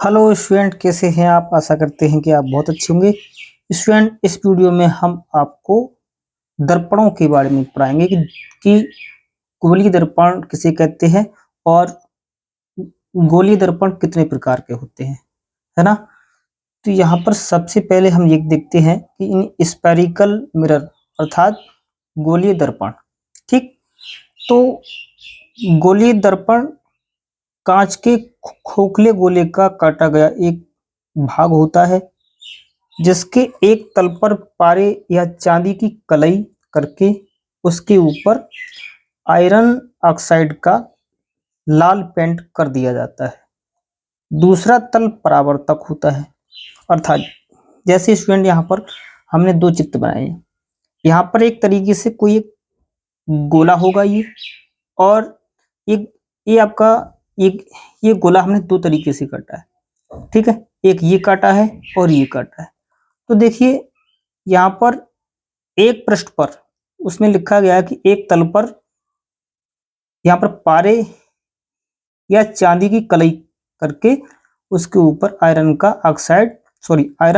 Hello student, कैसे हैं आप। आशा करते हैं कि आप बहुत अच्छे होंगे। स्टूडेंट, इस वीडियो में हम आपको दर्पणों के बारे में पढ़ाएंगे कि गोलीय दर्पण किसे कहते हैं और गोलीय दर्पण कितने प्रकार के होते हैं, है ना। तो यहाँ पर सबसे पहले हम ये देखते हैं कि इन स्फेरिकल मिरर अर्थात गोलीय दर्पण, ठीक। तो गोलीय दर्पण कांच के खोखले गोले का काटा गया एक भाग होता है जिसके एक तल पर पारे या चांदी की कलई करके उसके ऊपर आयरन ऑक्साइड का लाल पेंट कर दिया जाता है। दूसरा तल परावर्तक होता है, अर्थात जैसे स्टूडेंट यहाँ पर हमने दो चित्र बनाए हैं। यहाँ पर एक तरीके से कोई एक गोला होगा ये, और एक ये आपका एक ये गोला हमने दो तरीके से काटा है, ठीक है। एक ये काटा है और ये काटा है। तो देखिए यहाँ पर एक पृष्ठ पर उसमें लिखा गया है कि एक तल पर यहाँ पर पारे या चांदी की कलई करके उसके ऊपर आयरन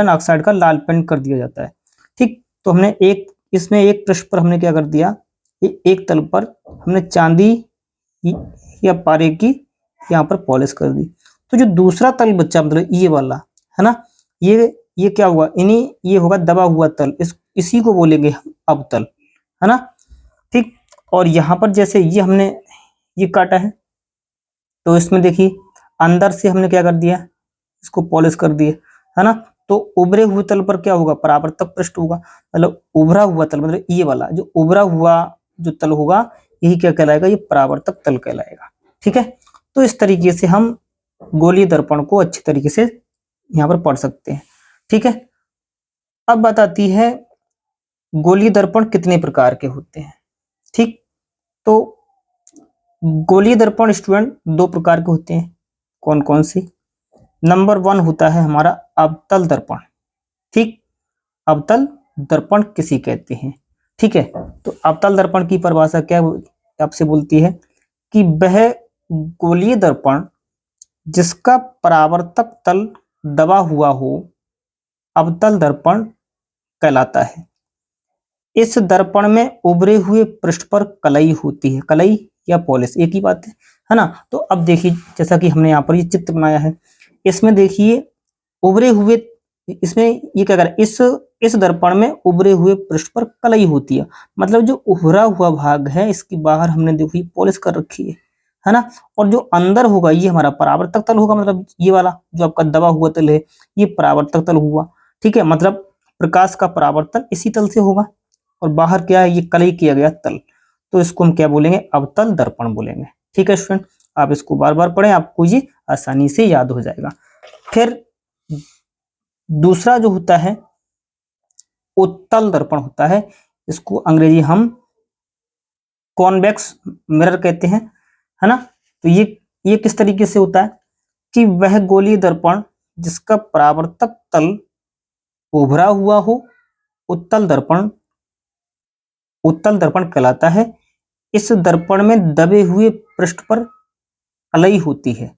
ऑक्साइड का लाल पेंट कर दिया जाता है, ठीक। तो हमने इसमें एक पृष्ठ पर हमने क्या कर दिया, एक तल पर हमने चांदी या पारे की यहाँ पर पॉलिश कर दी। तो जो दूसरा तल बचा मतलब ये वाला है ना, ये क्या हुआ, ये होगा दबा हुआ तल, इसी को बोलेंगे हम अवतल, है ना, ठीक। और यहाँ पर जैसे ये हमने ये काटा है, तो इसमें देखिए अंदर से हमने क्या कर दिया, इसको पॉलिश कर दिया, है ना। तो उभरे हुए तल पर क्या होगा, परावर्तक पृष्ठ होगा। मतलब उभरा हुआ तल मतलब ये वाला जो उभरा हुआ जो तल होगा, यही क्या कहलाएगा, ये परावर्तक तल कहलाएगा, ठीक है। तो इस तरीके से हम गोलीय दर्पण को अच्छे तरीके से यहाँ पर पढ़ सकते हैं, ठीक है। अब बात आती है गोलीय दर्पण कितने प्रकार के होते हैं, ठीक। तो गोलीय दर्पण स्टूडेंट दो प्रकार के होते हैं। कौन कौन से। नंबर 1 होता है हमारा अवतल दर्पण, ठीक। अवतल दर्पण किसे कहते हैं, ठीक है। तो अवतल दर्पण की परिभाषा क्या आपसे बोलती है कि वह गोलीय दर्पण जिसका परावर्तक तल दबा हुआ हो अवतल दर्पण कहलाता है। इस दर्पण में उभरे हुए पृष्ठ पर कलई होती है, कलई या पॉलिश एक ही बात है ना। तो अब देखिए जैसा कि हमने यहाँ पर ये चित्र बनाया है, इसमें देखिए उभरे हुए, इसमें ये क्या कर इस दर्पण में उभरे हुए पृष्ठ पर कलई होती है। मतलब जो उभरा हुआ भाग है इसकी बाहर हमने देखो ये पॉलिश कर रखी है ना। और जो अंदर होगा ये हमारा परावर्तक तल होगा, मतलब ये वाला जो आपका दबा हुआ तल है ये परावर्तक तल हुआ, ठीक है। मतलब प्रकाश का परावर्तन इसी तल से होगा और बाहर क्या है, ये कलई किया गया तल। तो इसको हम क्या बोलेंगे, अवतल दर्पण बोलेंगे, ठीक है स्टूडेंट। आप इसको बार बार पढ़ें, आपको ये आसानी से याद हो जाएगा। फिर दूसरा जो होता है उत्तल दर्पण होता है, इसको अंग्रेजी हम कॉन्वेक्स मिरर कहते हैं, है ना। तो ये किस तरीके से होता है कि वह गोलीय दर्पण जिसका परावर्तक तल उभरा हुआ हो उत्तल दर्पण कहलाता है। इस दर्पण में दबे हुए पृष्ठ पर कलई होती है।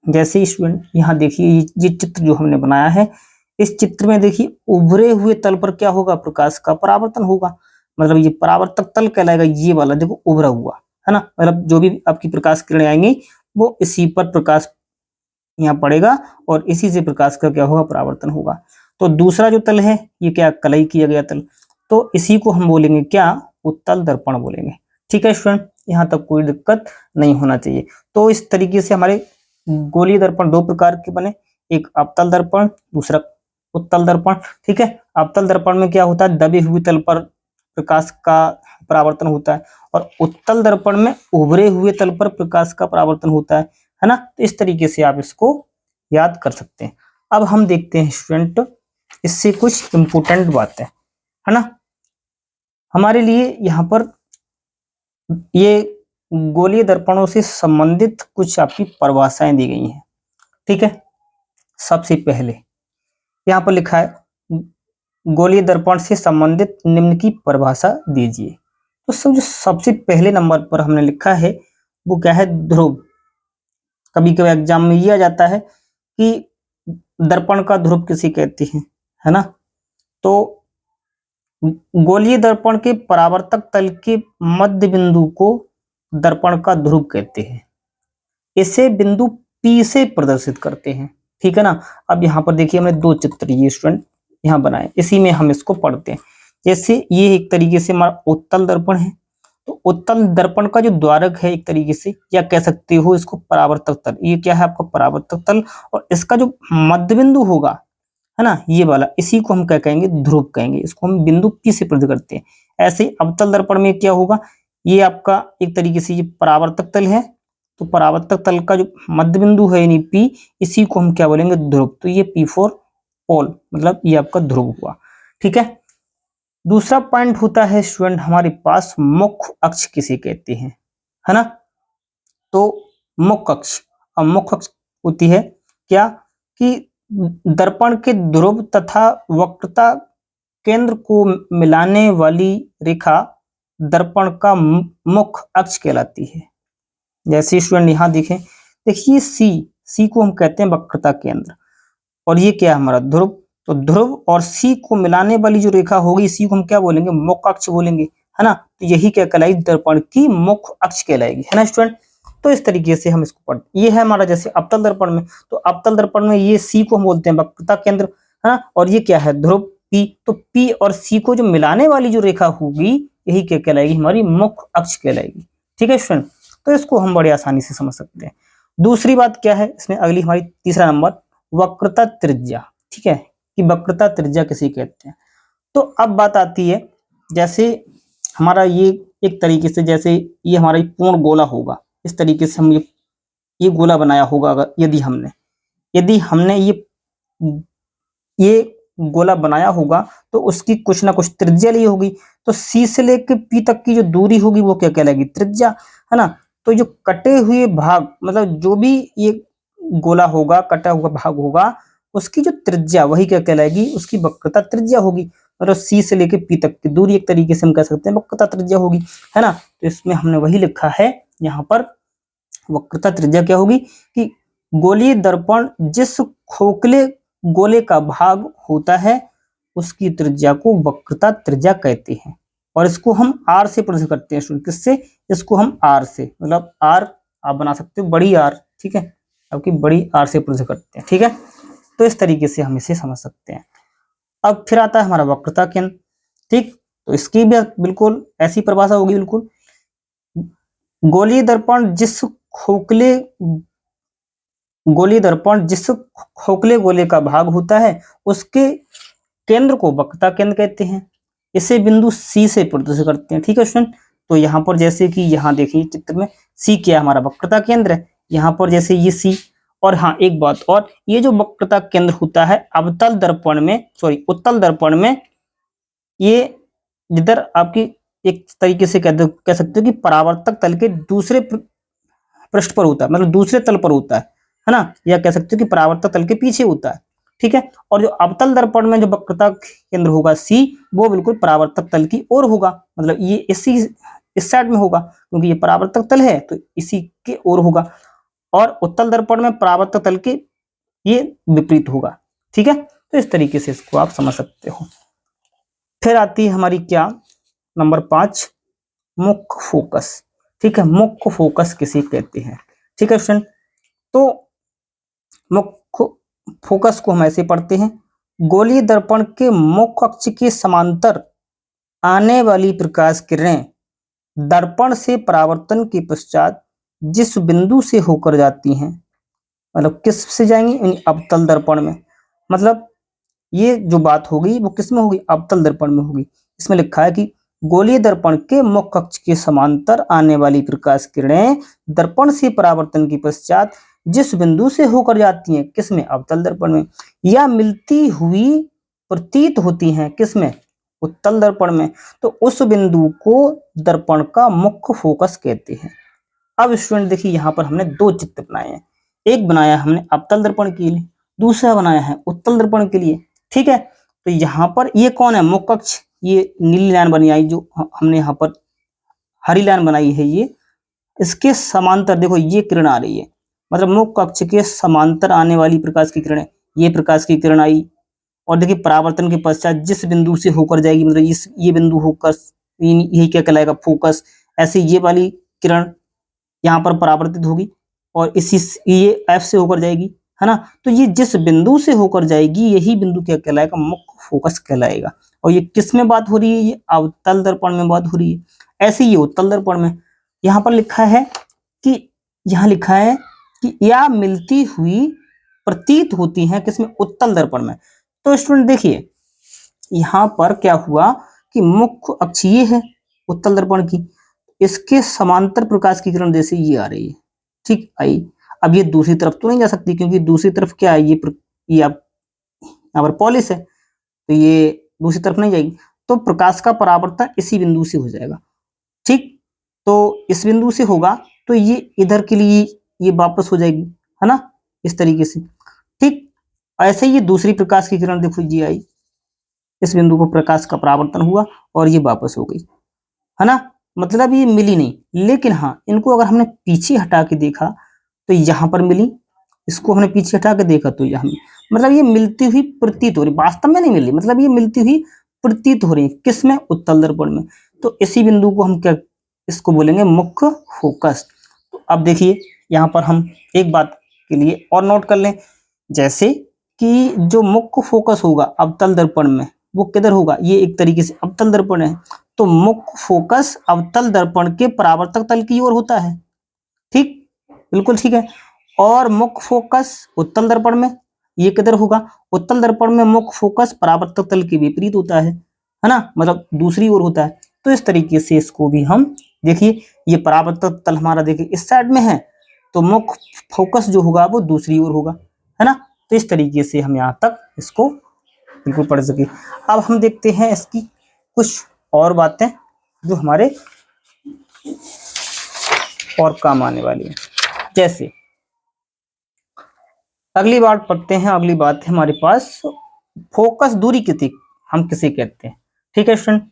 जैसे स्टूडेंट यहाँ देखिए ये चित्र जो हमने बनाया है, इस चित्र में देखिए उभरे हुए तल पर क्या होगा, प्रकाश का परावर्तन होगा। मतलब ये परावर्तक तल कहलाएगा, ये वाला देखो उभरा हुआ है ना। मतलब जो भी आपकी प्रकाश किरणें आएंगी वो इसी पर प्रकाश यहाँ पड़ेगा और इसी से प्रकाश का क्या होगा, परावर्तन होगा। तो दूसरा जो तल है ये क्या, कलई किया गया तल। तो इसी को हम बोलेंगे क्या, उत्तल दर्पण बोलेंगे, ठीक है स्टूडेंट। यहाँ तक कोई दिक्कत नहीं होना चाहिए। तो इस तरीके से हमारे गोलीय दर्पण दो प्रकार के बने, एक अवतल दर्पण, दूसरा उत्तल दर्पण, ठीक है। अवतल दर्पण में क्या होता है, दबे हुए तल पर प्रकाश का परावर्तन होता है, और उत्तल दर्पण में उभरे हुए तल पर प्रकाश का परावर्तन होता है ना। तो इस तरीके से आप इसको याद कर सकते हैं। अब हम देखते हैं स्टूडेंट इससे कुछ इंपोर्टेंट बातें, है ना। हमारे लिए यहाँ पर ये गोलीय दर्पणों से संबंधित कुछ आपकी परिभाषाएं दी गई हैं, ठीक है। सबसे पहले यहाँ पर लिखा है गोलीय दर्पण से संबंधित निम्न की परिभाषा दीजिए। तो जो सबसे पहले नंबर पर हमने लिखा है वो क्या है, ध्रुव। कभी कभी एग्जाम में यह आ जाता है कि दर्पण का ध्रुव किसे कहते हैं, है ना। तो गोलीय दर्पण के परावर्तक तल के मध्य बिंदु को दर्पण का ध्रुव कहते हैं। इसे बिंदु P से प्रदर्शित करते हैं, ठीक है ना। अब यहाँ पर देखिए हमने दो चित्र ये स्टूडेंट यहाँ बनाए, इसी में हम इसको पढ़ते हैं। जैसे ये एक तरीके से हमारा उत्तल दर्पण है, तो उत्तल दर्पण का जो द्वारक है एक तरीके से, या कह सकते हो इसको परावर्तक तल, ये क्या है आपका परावर्तक तल, और इसका जो मध्य बिंदु होगा, है ना, ये वाला, इसी को हम क्या कहेंगे, ध्रुव कहेंगे। इसको हम बिंदु P से प्रदर्शित करते हैं। ऐसे ही अवतल दर्पण में क्या होगा, ये आपका एक तरीके से ये परावर्तक तल है, तो परावर्तक तल का जो मध्य बिंदु है यानी P, इसी को हम क्या बोलेंगे, ध्रुव। तो ये P फॉर पोल, मतलब ये आपका ध्रुव हुआ, ठीक है। दूसरा पॉइंट होता है स्टूडेंट हमारे पास, मुख्य अक्ष किसे कहते हैं, है ना। तो मुख्य अक्ष, अब मुख्य अक्ष होती है क्या, कि दर्पण के ध्रुव तथा वक्रता केंद्र को मिलाने वाली रेखा दर्पण का मुख्य अक्ष कहलाती है। जैसे स्टूडेंट यहाँ देखें, देखिए सी को हम कहते हैं वक्रता केंद्र, और ये क्या है हमारा ध्रुव। तो ध्रुव और सी को मिलाने वाली जो रेखा होगी, इसी को हम क्या बोलेंगे, मुख्य अक्ष बोलेंगे, है ना। तो यही क्या कहलाएगी, दर्पण की मुख्य अक्ष कहलाएगी, है ना स्टूडेंट। तो इस तरीके से हम इसको पढ़ते, ये है हमारा जैसे अवतल दर्पण में, तो अवतल दर्पण में ये सी को हम बोलते हैं वक्रता केंद्र, है ना, और ये क्या है ध्रुव पी। तो पी और सी को जो मिलाने वाली जो रेखा होगी, यही क्या कहलाएगी, हमारी मुख्य अक्ष कहलाएगी, ठीक है स्टूडेंट। तो इसको हम बड़े आसानी से समझ सकते हैं। दूसरी बात क्या है इसमें, अगली हमारी तीसरा नंबर, वक्रता त्रिज्या, ठीक है, कि वक्रता त्रिज्या किसे कहते हैं। तो अब बात आती है, जैसे हमारा ये एक तरीके से, जैसे ये हमारा पूर्ण गोला होगा, इस तरीके से हम ये गोला बनाया होगा, अगर यदि हमने ये गोला बनाया होगा, तो उसकी कुछ ना कुछ त्रिज्या ली होगी। तो सी से लेकर पी तक की जो दूरी होगी वो क्या कहलाएगी, त्रिज्या, है ना। तो जो कटे हुए भाग, मतलब जो भी ये गोला होगा, कटा हुआ भाग होगा, उसकी जो त्रिज्या वही क्या कहलाएगी, उसकी वक्रता त्रिज्या होगी। मतलब सी से लेकर पी तक की दूरी एक तरीके से हम कह सकते हैं वक्रता त्रिज्या होगी, है ना। तो इसमें हमने वही लिखा है यहाँ पर, वक्रता त्रिज्या क्या होगी, कि गोलीय दर्पण जिस खोखले गोले का भाग होता है, उसकी त्रिज्या को वक्रता त्रिज्या कहते हैं। और इसको हम आर से प्रदर्शित करते हैं, किससे, इसको हम आर से, मतलब आर आप बना सकते हो बड़ी आर, ठीक है, आपकी बड़ी आर से प्रदर्शित करते हैं, ठीक है। तो इस तरीके से हम इसे समझ सकते हैं। अब फिर आता है हमारा वक्रता केंद्र, ठीक। तो इसकी भी बिल्कुल ऐसी परिभाषा होगी, बिल्कुल, गोलीय दर्पण जिस खोखले गोले का भाग होता है, उसके केंद्र को वक्रता केंद्र कहते हैं। इसे बिंदु सी से प्रदर्शित करते हैं, ठीक है स्टूडेंट। तो यहाँ पर जैसे कि यहाँ देखिए चित्र में, सी क्या हमारा वक्रता केंद्र है, यहाँ पर जैसे ये सी, और हाँ एक बात और, ये जो वक्रता केंद्र होता है उत्तल दर्पण में, ये जिधर आपकी एक तरीके से कह सकते हो कि परावर्तक तल के दूसरे पृष्ठ पर होता है, मतलब दूसरे तल पर होता है ना, या कह सकते हो कि परावर्तक तल के पीछे होता है, ठीक है। और जो अवतल दर्पण में जो वक्रता केंद्र होगा सी, वो बिल्कुल परावर्तक तल की ओर होगा, मतलब ये इस साइड में होगा, क्योंकि ये परावर्तक तल है तो इसी के ओर होगा। और उत्तल दर्पण में परावर्तक तल के ये विपरीत होगा, ठीक है। तो इस तरीके से इसको आप समझ सकते हो। फिर आती है हमारी क्या, नंबर 5, मुख्य फोकस, ठीक है। मुख्य फोकस किसे कहते हैं, ठीक है स्टूडेंट। तो मुख्य फोकस को हम ऐसे पढ़ते हैं, गोलीय दर्पण के मुख्य अक्ष के समांतर आने वाली प्रकाश किरणें दर्पण से परावर्तन के पश्चात जिस बिंदु से होकर जाती हैं, मतलब किस से जाएंगी, अवतल दर्पण में, मतलब ये जो बात होगी वो किस में होगी, अवतल दर्पण में होगी। इसमें लिखा है कि गोलीय दर्पण के मुख्य अक्ष के समांतर आने वाली प्रकाश किरणें दर्पण से परावर्तन के पश्चात जिस बिंदु से होकर जाती हैं, किसमें, अवतल दर्पण में, या मिलती हुई प्रतीत होती हैं, किसमें, उत्तल दर्पण में, तो उस बिंदु को दर्पण का मुख्य फोकस कहते हैं। अब स्टूडेंट देखिए यहाँ पर हमने दो चित्र बनाए हैं, एक बनाया हमने अवतल दर्पण के लिए, दूसरा बनाया है उत्तल दर्पण के लिए, ठीक है। तो यहाँ पर ये कौन है, मुख्य अक्ष, ये नीली लाइन बनी आई जो हमने यहाँ पर हरी लाइन बनाई है, ये इसके समांतर देखो ये किरण आ रही है, मतलब मुख्य अक्ष के समांतर आने वाली प्रकाश की किरणें, ये प्रकाश की किरण आई, और देखिए परावर्तन के पश्चात जिस बिंदु से होकर जाएगी, मतलब इस ये बिंदु होकर, यही क्या कहलाएगा, फोकस। ऐसे ये वाली किरण यहाँ पर परावर्तित होगी और इसी ये एफ से होकर जाएगी, है ना। तो ये जिस बिंदु से होकर जाएगी यही बिंदु क्या कहलाएगा, मुख्य फोकस कहलाएगा। और ये किस में बात हो रही है, ये अवतल दर्पण में बात हो रही है। ऐसे ही उत्तल दर्पण में यहाँ पर लिखा है कि, यहाँ लिखा है कि या मिलती हुई प्रतीत होती हैं किसमें, उत्तल दर्पण में। तो स्टूडेंट देखिए यहाँ पर क्या हुआ कि मुख्य अक्ष ये है उत्तल दर्पण की, इसके समांतर प्रकाश की किरण जैसे ये आ रही है, ठीक आई। अब ये दूसरी तरफ तो नहीं जा सकती क्योंकि दूसरी तरफ क्या है, ये आप यहाँ पर पॉलिश है, तो ये दूसरी तरफ नहीं जाएगी। तो प्रकाश का परावर्तन इसी बिंदु से हो जाएगा, ठीक। तो इस बिंदु से होगा तो ये इधर के लिए ये वापस हो जाएगी, है ना, इस तरीके से, ठीक। ऐसे ही ये दूसरी प्रकाश की किरण देखो ये आई, इस बिंदु को प्रकाश का परावर्तन हुआ और ये वापस हो गई, है ना। मतलब ये मिली नहीं, लेकिन हाँ इनको अगर हमने पीछे हटा के देखा तो यहाँ पर मिली, इसको हमने पीछे हटा के देखा तो यहाँ, मतलब ये मिलती हुई प्रतीत हो रही, वास्तव में नहीं मिल रही, मतलब ये मिलती हुई प्रतीत हो रही है किसमें, उत्तल दर्पण में। तो इसी बिंदु को हम क्या, इसको बोलेंगे मुख्य फोकस। तो अब देखिए यहाँ पर हम एक बात के लिए और नोट कर लें, जैसे कि जो मुख्य फोकस होगा अवतल दर्पण में वो किधर होगा, ये एक तरीके से अवतल दर्पण है, तो मुख्य फोकस अवतल दर्पण के परावर्तक तल की ओर होता है, ठीक, बिल्कुल ठीक है। और मुख्य फोकस उत्तल दर्पण में ये किधर होगा, उत्तल दर्पण में मुख्य फोकस परावर्तक तल के विपरीत होता है ना, मतलब दूसरी ओर होता है। तो इस तरीके से इसको भी हम देखिए, ये परावर्तक तल हमारा देखिए इस साइड में है, तो मुख्य फोकस जो होगा वो दूसरी ओर होगा, है ना। तो इस तरीके से हम यहाँ तक इसको बिल्कुल पढ़ सके। अब हम देखते हैं इसकी कुछ और बातें जो हमारे और काम आने वाली है। जैसे अगली बात पढ़ते हैं, अगली बात है हमारे पास फोकस दूरी कितनी हम किसे कहते हैं, ठीक है स्टूडेंट।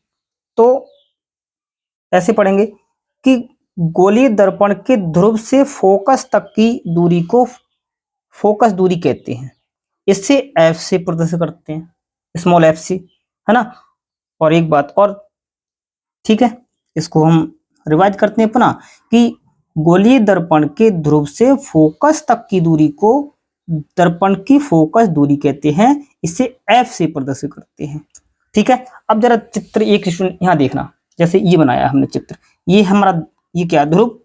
तो ऐसे पढ़ेंगे कि गोलीय दर्पण के ध्रुव से फोकस तक की दूरी को फोकस दूरी कहते हैं। इससे एफ से प्रदर्शित करते हैं, स्मॉल एफ से, है ना। और एक बात और, ठीक है, इसको हम रिवाइज करते हैं पुनः कि गोलीय दर्पण के ध्रुव से फोकस तक की दूरी को दर्पण की फोकस दूरी कहते हैं, इसे एफ से प्रदर्शित करते हैं, ठीक है। अब जरा चित्र एक स्टूडेंट यहाँ देखना, जैसे ये बनाया हमने चित्र, ये हमारा ये क्या ध्रुव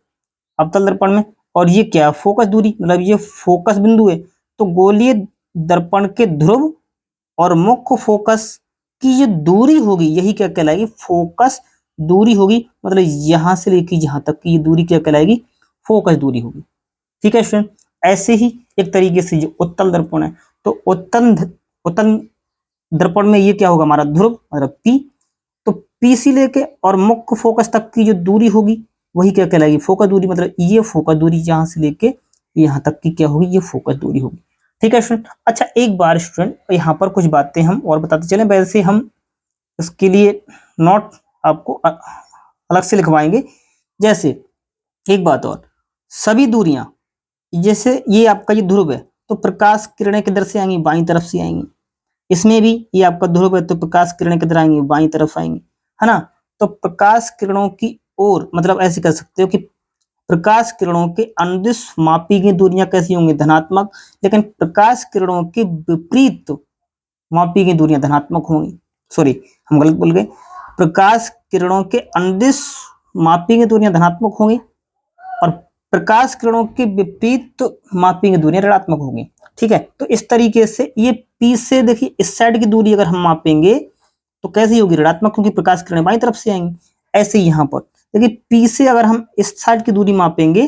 अवतल दर्पण में, और ये क्या फोकस दूरी, मतलब ये फोकस बिंदु है। तो गोलीय दर्पण के ध्रुव और मुख्य फोकस की ये दूरी होगी यही क्या कहलाएगी, फोकस दूरी होगी, मतलब यहां से लेकर यहां तक की ये दूरी क्या कहलाएगी, फोकस दूरी होगी, ठीक है स्टूडेंट। ऐसे ही एक तरीके से जो उत्तल दर्पण है, तो उत्तल दर्पण में ये क्या होगा हमारा ध्रुव, मतलब पी, तो पी से लेके और मुख्य फोकस तक की जो दूरी होगी वही क्या कहलाएगी, फोकस दूरी, मतलब ये फोकस दूरी यहां से लेके यहां तक की क्या होगी, ये फोकस दूरी होगी, ठीक है स्टूडेंट। अच्छा एक बार स्टूडेंट यहाँ पर कुछ बातें हम और बताते चलें, वैसे हम इसके लिए नोट आपको अलग से लिखवाएंगे। जैसे एक बात और, सभी दूरियां, जैसे ये आपका ये ध्रुव है तो प्रकाश किरणें किधर से आएंगी, बाईं तरफ से आएंगी। इसमें भी ये आपका ध्रुव है तो प्रकाश किरणें किधर आएंगी, बाईं तरफ आएंगी, है ना। तो प्रकाश किरणों की ओर, मतलब ऐसे कर सकते हो कि प्रकाश किरणों के अनुदिश मापी गई दूरियां कैसी होंगी, धनात्मक, लेकिन प्रकाश किरणों के विपरीत मापी गई दूरियां धनात्मक होंगी। सॉरी हम गलत बोल गए, प्रकाश किरणों के अनुदिश मापी गई दूरियां धनात्मक होंगी और प्रकाश किरणों के विपरीत मापी गई दूरियां ऋणात्मक होंगी, ठीक है। तो इस तरीके से ये पी से देखिए इस साइड की दूरी अगर हम मापेंगे तो कैसी होगी, ऋणात्मक, क्योंकि प्रकाश किरणें बाईं तरफ से आएंगी। ऐसे ही यहाँ पर देखिए पी से अगर हम इस साइड की दूरी मापेंगे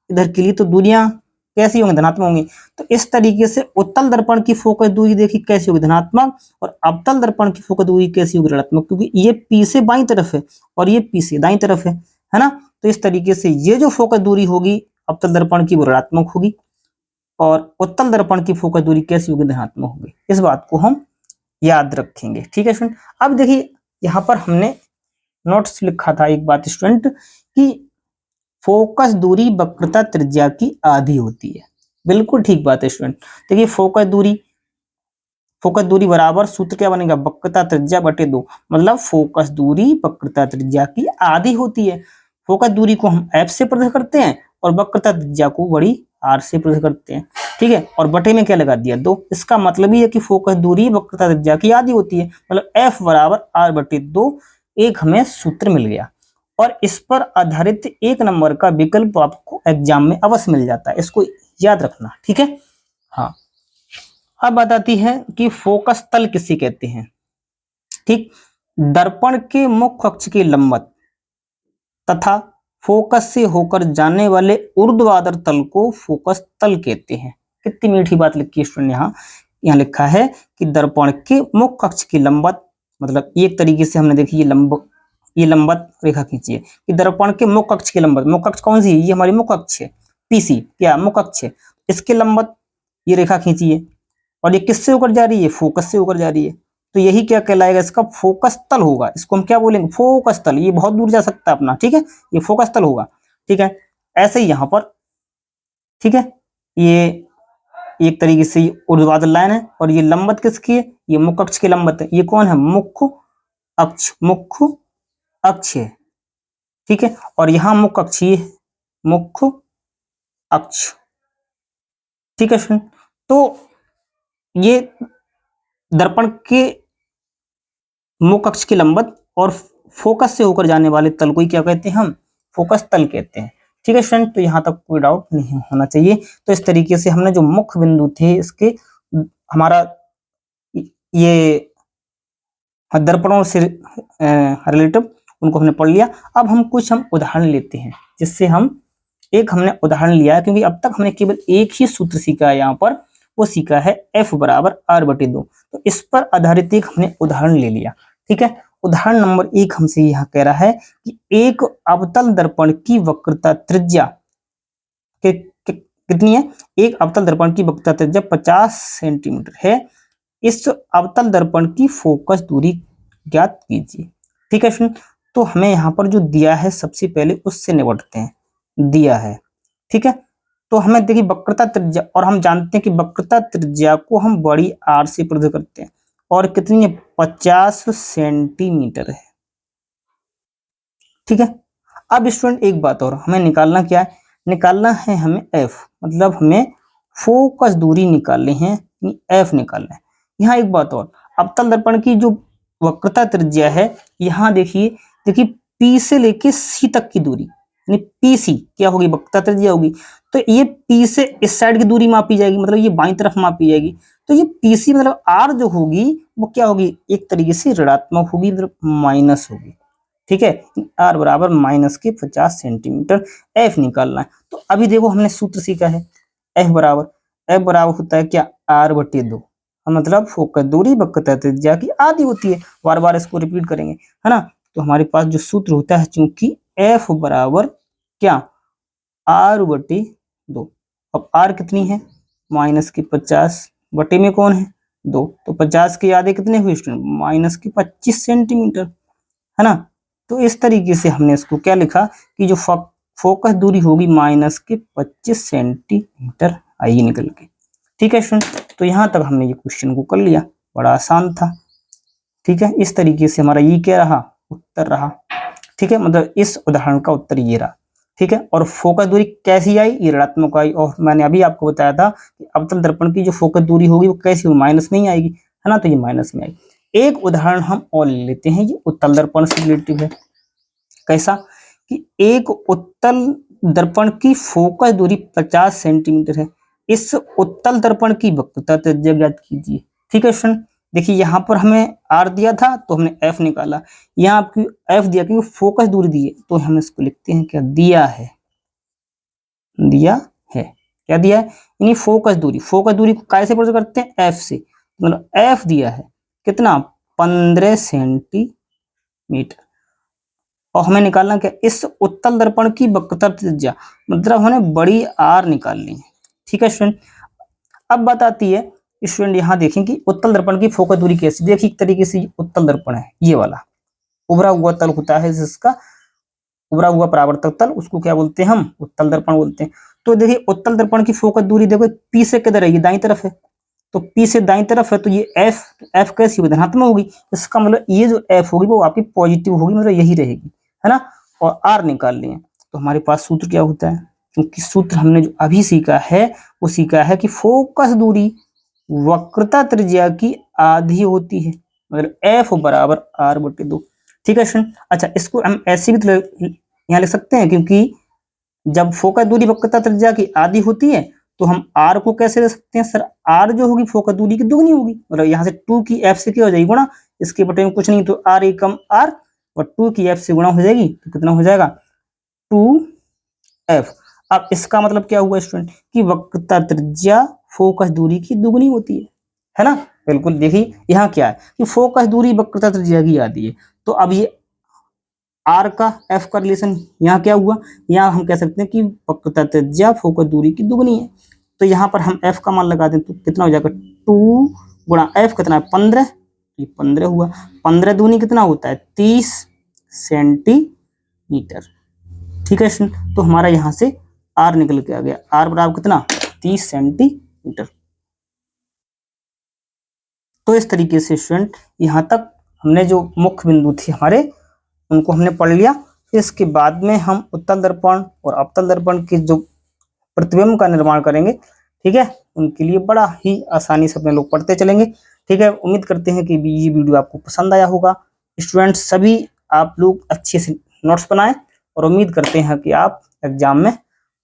इधर के लिए तो दूरियां कैसी होंगी, धनात्मक होंगी। तो इस तरीके से उत्तल दर्पण की फोकस दूरी देखिए कैसी होगी, धनात्मक, और अवतल दर्पण की फोकस दूरी कैसी होगी, ऋणात्मक, क्योंकि ये पी से बाईं तरफ है और ये पी से दाईं तरफ है ना। तो इस तरीके से ये जो फोकस दूरी होगी अवतल दर्पण की वो ऋणात्मक होगी और उत्तल दर्पण की फोकस दूरी कैसी होगी, धनात्मक होगी। इस बात को हम याद रखेंगे, ठीक है स्टूडेंट। अब देखिए यहाँ पर हमने नोट्स लिखा था एक बात स्टूडेंट कि फोकस दूरी वक्रता त्रिज्या की आधी होती है, बिल्कुल ठीक बात है स्टूडेंट। देखिए फोकस दूरी फोकस दूरी बराबर सूत्र क्या बनेगा, वक्रता त्रिज्या बटे 2, मतलब फोकस दूरी वक्रता त्रिज्या की आधी होती है। फोकस दूरी को हम f से प्रकट करते हैं और वक्रता त्रिज्या को बड़ी r से प्रकट करते हैं, ठीक है। और बटे में क्या लगा दिया, 2। इसका मतलब ही है कि फोकस दूरी वक्रता त्रिज्या की आधी होती है, मतलब f बराबर r बटे 2। एक हमें सूत्र मिल गया और इस पर आधारित 1 नंबर का विकल्प आपको एग्जाम में अवश्य मिल जाता है, इसको याद रखना, ठीक है। हाँ, अब बात आती है कि फोकस तल किसे कहते हैं। ठीक, दर्पण के मुख्य अक्ष की लंबवत तथा फोकस से होकर जाने वाले ऊर्ध्वाधर तल को फोकस तल कहते हैं। कितनी मीठी बात लिखी है स्टूडेंट, यहाँ लिखा है कि दर्पण के मुख्य अक्ष की लंबवत, मतलब एक तरीके से हमने देखी ये लंबवत रेखा खींची है कि दर्पण के मुख्य अक्ष की लंबवत, मुख्य अक्ष कौन सी है, ये हमारी मुख्य अक्ष है, पीसी क्या मुख्य अक्ष है, इसके लंबवत ये रेखा खींची है और ये किससे होकर जा रही है, फोकस से होकर जा रही है। तो यही क्या कहलाएगा, इसका फोकस तल होगा। इसको हम क्या बोलेंगे, फोकस तल। ये बहुत दूर जा सकता है अपना, ठीक है, ये फोकस तल होगा, ठीक है। ऐसे ही यहाँ पर, ठीक है, ये एक तरीके से ऊर्ध्वाधर लाइन है और ये लंबवत किसकी है, ये मुख्य अक्ष की लंबवत है। ये कौन है, मुख्य अक्ष, मुख्य अक्ष है, ठीक है। और यहाँ मुख्य अक्ष, ये मुख्य अक्ष, ठीक है। तो ये दर्पण के मुख्य अक्ष की लंबवत और फोकस से होकर जाने वाले तल को ही क्या कहते हैं, हम फोकस तल कहते हैं, ठीक है स्टूडेंट। तो यहाँ तक कोई डाउट नहीं होना चाहिए। तो इस तरीके से हमने जो मुख्य बिंदु थे इसके, हमारा ये दर्पणों से रिलेटिव, उनको हमने पढ़ लिया। अब हम कुछ उदाहरण लेते हैं, जिससे हमने उदाहरण लिया क्योंकि अब तक हमने केवल एक ही सूत्र सीखा है यहाँ पर, वो सीखा है F बराबर R बटे 2। तो इस पर आधारित एक हमने उदाहरण ले लिया, ठीक है। उदाहरण नंबर 1 हमसे यहाँ कह रहा है कि एक अवतल दर्पण की वक्रता त्रिज्या कितनी है, एक अवतल दर्पण की वक्रता त्रिज्या 50 सेंटीमीटर है। इस अवतल दर्पण की फोकस दूरी ज्ञात कीजिए, ठीक है स्टूडेंट। तो हमें यहाँ पर जो दिया है सबसे पहले उससे निपटते हैं, दिया है, ठीक है। तो हमें देखिए वक्रता त्रिज्या, और हम जानते हैं कि वक्रता त्रिज्या को हम बड़ी आर से प्रकट करते हैं और कितनी है, 50 सेंटीमीटर है, ठीक है। अब स्टूडेंट एक बात और, हमें निकालना क्या है, निकालना है हमें एफ, मतलब हमें फोकस दूरी निकालनी है, एफ निकालना है। यहाँ एक बात और, अवतल दर्पण की जो वक्रता त्रिज्या है, यहाँ देखिए पी से लेके सी तक की दूरी, यानी पी सी क्या होगी, वक्रता त्रिज्या होगी। तो ये पी से इस साइड की दूरी मापी जाएगी, मतलब ये बाईं तरफ मापी जाएगी। तो ये पी सी मतलब आर जो होगी वो क्या होगी, एक तरीके से ऋणात्मक होगी, मतलब माइनस होगी, ठीक है। आर बराबर माइनस के 50 सेंटीमीटर, एफ निकालना है। तो अभी देखो हमने सूत्र सीखा है, एफ बराबर होता है क्या, आर बटे 2, मतलब फोकस दूरी वक्रता त्रिज्या की आधी होती है। बार बार इसको रिपीट करेंगे, है ना। तो हमारे पास जो सूत्र होता है, चूंकि एफ बराबर क्या, आर बटे 2। अब आर कितनी है, माइनस की 50, बटे में कौन है, 2। तो 50 के आधे कितने हुए स्टूडेंट, माइनस की 25 सेंटीमीटर, है ना। तो इस तरीके से हमने इसको क्या लिखा कि जो फोकस दूरी होगी माइनस के 25 सेंटीमीटर आई निकल के, ठीक है स्टूडेंट। तो यहाँ तक हमने ये क्वेश्चन को कर लिया, बड़ा आसान था, ठीक है। इस तरीके से हमारा ये क्या रहा, उत्तर रहा, ठीक है। मतलब इस उदाहरण का उत्तर ये रहा, ठीक है। और फोकस दूरी कैसी आई, ये ऋणात्मक आई। और मैंने अभी आपको बताया था कि अवतल दर्पण की जो फोकस दूरी होगी वो कैसी होगी, माइनस में ही आएगी, है ना। तो ये माइनस में आई। एक उदाहरण हम और ले लेते हैं, ये उत्तल दर्पण से रिलेटिव है। कैसा कि एक उत्तल दर्पण की फोकस दूरी 50 सेंटीमीटर है। इस उत्तल दर्पण की वक्रता त्रिज्या ज्ञात कीजिए, ठीक है स्टूडेंट। देखिए यहाँ पर हमें आर दिया था तो हमने एफ निकाला, यहाँ आपकी एफ दिया क्योंकि फोकस दूरी दी है, तो हम इसको लिखते हैं क्या, दिया है क्या दिया है, यानी फोकस दूरी को कैसे प्रकट करते हैं, एफ से। मतलब एफ दिया है कितना, 15 सेंटीमीटर। और हमें निकालना क्या, इस उत्तल दर्पण की वक्रता त्रिज्या, मतलब हमें बड़ी आर निकालनी है, ठीक है स्टूडेंट। अब बात आती है स्टूडेंट, यहाँ देखें कि उत्तल दर्पण की फोकस दूरी कैसी, देखिए एक तरीके से उत्तल दर्पण है, ये वाला उभरा हुआ तल होता है, जिसका उभरा हुआ परावर्तक तल, उसको क्या बोलते हैं, हम उत्तल दर्पण बोलते हैं। तो देखिए उत्तल दर्पण की फोकस दूरी देखो, पी से किधर है, ये दाईं तरफ है, तो P से दाईं तरफ है तो ये F कैसी होगी, धनात्मक होगी। इसका मतलब ये जो F होगी वो आपकी पॉजिटिव होगी, मतलब यही रहेगी, है ना। और R निकाल लिए तो हमारे पास सूत्र क्या होता है, क्योंकि सूत्र हमने जो अभी सीखा है वो सीखा है कि फोकस दूरी वक्रता त्रिज्या की आधी होती है, मतलब F बराबर R/2। ठीक है स्टूडेंट। अच्छा, इसको हम ऐसे भी तो यहाँ लिख सकते हैं, क्योंकि जब फोकस दूरी वक्रता त्रिज्या की आधी होती है तो हम R को कैसे ले सकते हैं सर, R जो होगी फोकस दूरी की दुगनी होगी, मतलब यहाँ से 2 की F से क्या हो जाएगी गुणा, इसके बटे में कुछ नहीं तो R एकम R, और 2 की F से गुणा हो जाएगी तो कितना हो जाएगा 2F। अब इसका मतलब क्या हुआ स्टूडेंट कि वक्रता त्रिज्या फोकस दूरी की दुगनी होती है ना। बिल्कुल, देखिए यहाँ क्या है कि फोकस दूरी वक्रता त्रिज्या की आधी है, तो अब ये R का F का रिलेशन यहाँ क्या हुआ, यहाँ हम कह सकते हैं कि वक्रता त्रिज्या फोकस दूरी की दुगनी है। तो यहाँ पर हम F का मान लगा दें तो कितना हो जाएगा 2 गुणा F कितना है 15, ये 15 हुआ। 15 दूनी कितना होता है 30 सेंटीमीटर। ठीक है, तो हमारा यहाँ से R निकल के आ गया, R बराबर कितना 30 सेंटीमीटर। तो इस तरीके से स्टूडेंट यहाँ तक हमने जो मुख्य बिंदु थे हमारे उनको हमने पढ़ लिया। फिर इसके बाद में हम उत्तल दर्पण और अवतल दर्पण के जो प्रतिबिंब का निर्माण करेंगे, ठीक है, उनके लिए बड़ा ही आसानी से अपने लोग पढ़ते चलेंगे। ठीक है, उम्मीद करते हैं कि ये वीडियो आपको पसंद आया होगा। स्टूडेंट्स सभी आप लोग अच्छे से नोट्स बनाएं और उम्मीद करते हैं कि आप एग्जाम में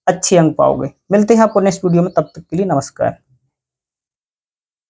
अच्छे अंक पाओगे। मिलते हैं आपको नेक्स्ट वीडियो में, तब तक के लिए नमस्कार।